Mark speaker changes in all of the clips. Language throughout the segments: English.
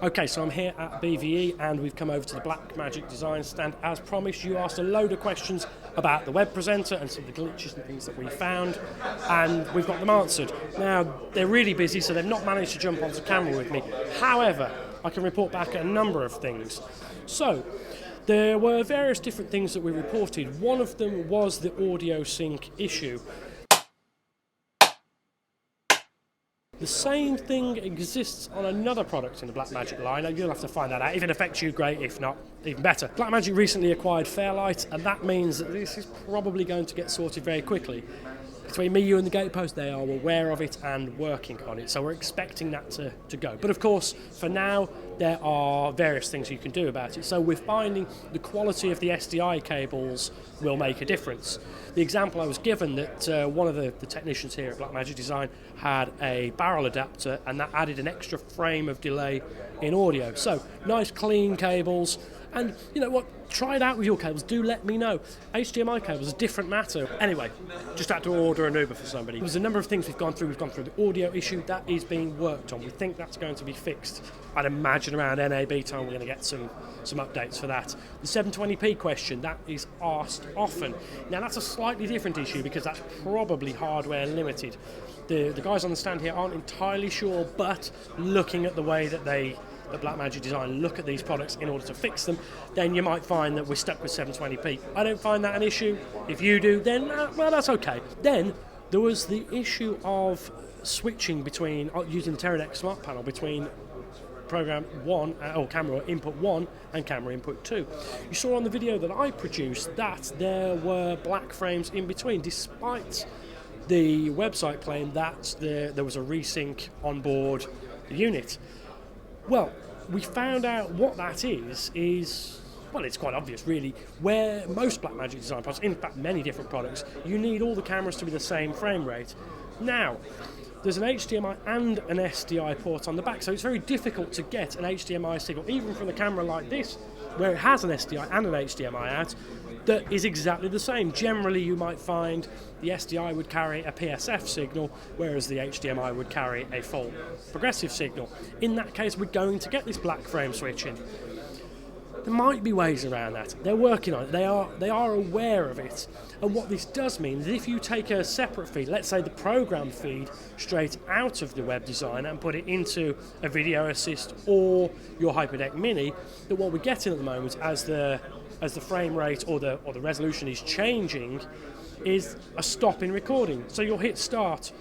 Speaker 1: Okay, so I'm here at BVE and we've come over to the Blackmagic Design stand. As promised, you asked a load of questions about the web presenter and some of the glitches and things that we found, and we've got them answered. Now, they're really busy, so they've not managed to jump onto camera with me. However, I can report back a number of things. So, there were various different things that we reported. One of them was the audio sync issue. The same thing exists on another product in the Blackmagic line, and you'll have to find that out. If it affects you, great. If not, even better. Blackmagic recently acquired Fairlight, and that means that this is probably going to get sorted very quickly. Between me, you and the gatepost, they are aware of it and working on it, so we're expecting that to go. But of course, for now, there are various things you can do about it. So we're finding the quality of the SDI cables will make a difference. The example I was given that one of the technicians here at Blackmagic Design had a barrel adapter, and that added an extra frame of delay in audio. So nice clean cables. And you know what, try it out with your cables, do let me know. HDMI cables are a different matter. Anyway, just had to order an Uber for somebody. There's a number of things we've gone through. We've gone through the audio issue, that is being worked on. We think that's going to be fixed. I'd imagine around NAB time we're going to get some updates for that. The 720p question, that is asked often. Now that's a slightly different issue because that's probably hardware limited. The guys on the stand here aren't entirely sure, but looking at the way that Blackmagic Design look at these products in order to fix them, then you might find that we're stuck with 720p. I don't find that an issue. If you do, then, well, that's okay. Then there was the issue of switching between, using the Teradek Smart Panel between program 1, or camera input 1 and camera input 2. You saw on the video that I produced that there were black frames in between, despite the website claimed that there was a resync on board the unit. Well, we found out what that is, well, it's quite obvious really. Where most Blackmagic Design products, in fact many different products, you need all the cameras to be the same frame rate. Now, there's an HDMI and an SDI port on the back, so it's very difficult to get an HDMI signal, even from a camera like this, where it has an SDI and an HDMI out, that is exactly the same. Generally, you might find the SDI would carry a PSF signal, whereas the HDMI would carry a full progressive signal. In that case, we're going to get this black frame switching. There might be ways around that. They're working on it. They are aware of it. And what this does mean is if you take a separate feed, let's say the program feed, straight out of the web designer and put it into a video assist or your HyperDeck Mini, that what we're getting at the moment as the frame rate or the resolution is changing is a stop in recording. So you'll hit start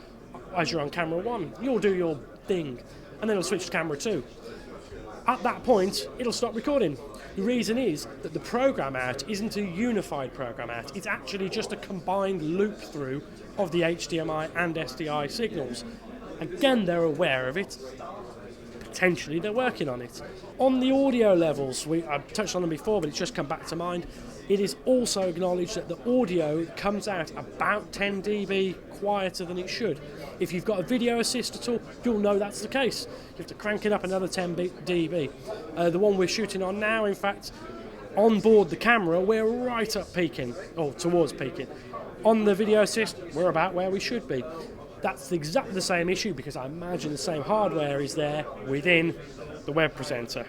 Speaker 1: as you're on camera 1. You'll do your thing, and then it'll switch to camera 2. At that point, it'll stop recording. The reason is that the program out isn't a unified program out. It's actually just a combined loop through of the HDMI and SDI signals. Again, they're aware of it. Potentially, they're working on it. On the audio levels, I've touched on them before, but it's just come back to mind. It is also acknowledged that the audio comes out about 10 dB quieter than it should. If you've got a video assist at all, you'll know that's the case. You have to crank it up another 10 dB. The one we're shooting on now, in fact, on board the camera, we're right up peaking, or towards peaking. On the video assist, we're about where we should be. That's exactly the same issue because I imagine the same hardware is there within the web presenter.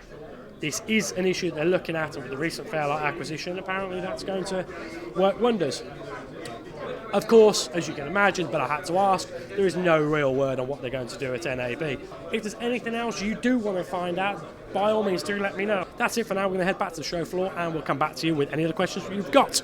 Speaker 1: This is an issue they're looking at, and with the recent Fairlight acquisition, apparently that's going to work wonders. Of course, as you can imagine, but I had to ask, there is no real word on what they're going to do at NAB. If there's anything else you do want to find out, by all means do let me know. That's it for now. We're going to head back to the show floor and we'll come back to you with any other questions you've got.